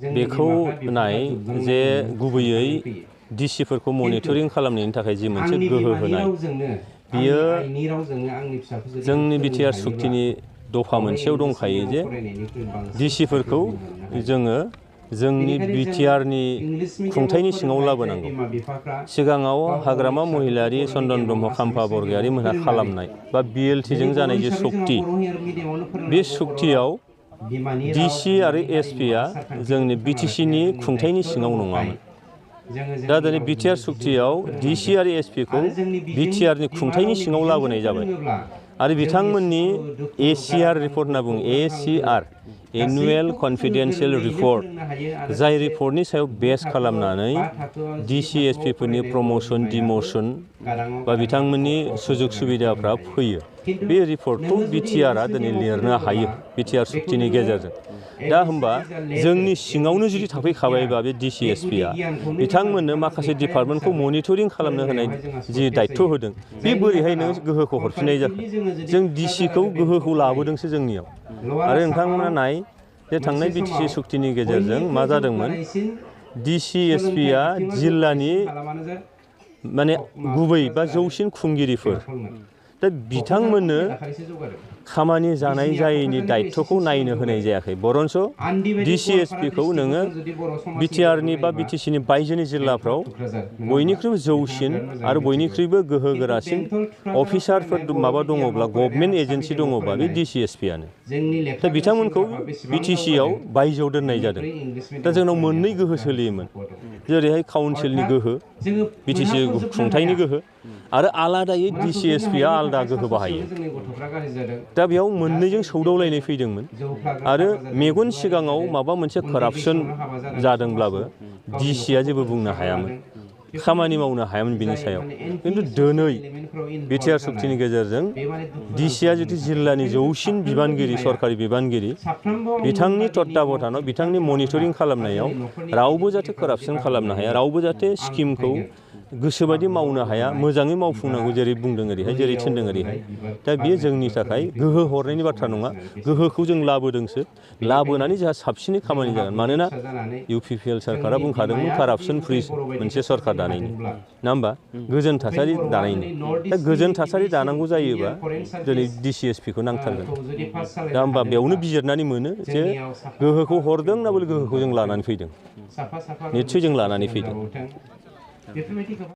बेखौ नाय जे गुबैयै डिसिफोरखौ मनिटरिं खालामनायनि थाखाय जि मोनसे गोहो होनाय बियो जोंनि बिटिआर सुक्तिनि दफा मोनसेयाव दंखायो जे डिसिफोरखौ जोङो जोंनि बिटिआरनि खुंथायनि सिङाव लाबोनांगौ। सिगाङाव हाग्रामा महिलारि चन्दन ब्रह्म खाम्फा बरगयारि मोनहा खालामनाय बा बिएलटिजों जानाय जे सुक्ति बे सुक्तियाव डिसि आरो एसपिआ जोंनि बिटिसिनि खुंथायनि सिङाव नङामोन। दा दिनै बिटिआर सुक्तियाव डिसि आरो एसपिखौ बिटिआरनि खुंथायनि सिङाव लाबोनाय जाबाय आरो बिथांमोननि एसिआर रिपर्ट होनना बुङो एसिआर एनुवेल कन्फिडेन्सियेल रिपर्ट जाय रिपर्टनि सायाव बेस खालामनानै डिसि एसपिफोरनि प्रमसन डिमसन बा बिथांमोननि सुजुग सुबिदाफ्रा फैयो। बे रिपर्टखौ बिटिआरआ दिनै लिरनो हायो बिटिआर सुक्तिनि गेजेरजों। दा होमबा जोंनि सिङावनो जुदि थाफैखाबायबा बे डिसि एसपिआ बिथांमोननो माखासे डिपार्टमेन्टखौ मनिटरिं खालामनो होनाय जि दायित्व होदों बे बोरैहाय नों गोहोखौ हरफिननाय जाखो? जों डिसिखौ गोहोखौ लाबोदोंसो जोंनियाव आरो नोंथांमोना नाय जे थांनाय बिटिसि सुक्तिनि गेजेरजों मा जादोंमोन डिसि एसपिआ जिल्लानि माने गुबै बा जौसिन खुंगिरिफोर दा बिथांमोननो खामानि जानाय जायैनि दायित्वखौ नायनो होनाय जायाखै बरन्स डिसि एसपिखौ नोङो बिटिआरनि बा बिटिसिनि बायजोनि जिल्लाफ्राव बयनिख्रुइबो जौसिन आरो बयनिख्रुइबो गोहो गोरासिन अफिसारफोर माबा दङब्ला गभर्नमेन्ट एजेन्सि दङबा बे डिसि एसपिआनो। दा बिथांमोनखौ बिटिसिआव बायजोआव दोननाय जादों। दा जोंनाव मोननै गोहो सोलियोमोन जेरैहाय काउन्सिलनि गोहो बिटिसि खुंथायनि गोहो आरो आलादायै डिसि एसपिआ आलादा गोहो बाहायो। दा बेयाव मोननैजों सौदावलायनाय फैदोंमोन आरो मेगन सिगाङाव माबा मोनसे कारापसन जादोंब्लाबो डिसिआ जेबो बुंनो हायामोन खामानि मावनो हायामोन बिनि सायाव। खिन्थु दिनै बिटिआर सुक्तिनि गेजेरजों डिसिआ जुदि जिल्लानि जौसिन बिबानगिरि सरकारि बिबानगिरि बिथांनि तत्ताबधानाव बिथांनि मनिटरिं खालामनायाव रावबो जाहाथे कारापसन खालामनो हाया रावबो जाहाथे स्किमखौ गोसोबायदि मावनो हाया मोजाङै मावफुंनांगौ जेरै बुंदों ओरैहाय जेरै थिनदों ओरैहाय। दा बेयो जोंनि थाखाय गोहो हरनायनि बाथ्रा नङा गोहोखौ जों लाबोदोंसो लाबोनानै जोंहा साबसिनै खामानि जागोन मानोना इउपिपिएल सोरखारा बुंखादोंमोन कारापसन फ्रि मोनसे सरकार दानायनि नङा होमबा गोजोन थासारि दानायनि। दा गोजोन थासारि दानांगौ जायोबा दिनै डिसि एसपिखौ नांथारगोन। दा होमबा बेयावनो बिजिरनानै मोनो जे गोहोखौ हरदों ना बले गोहोखौ जों लानानै फैदों निस्सय जों लानानै फैदों।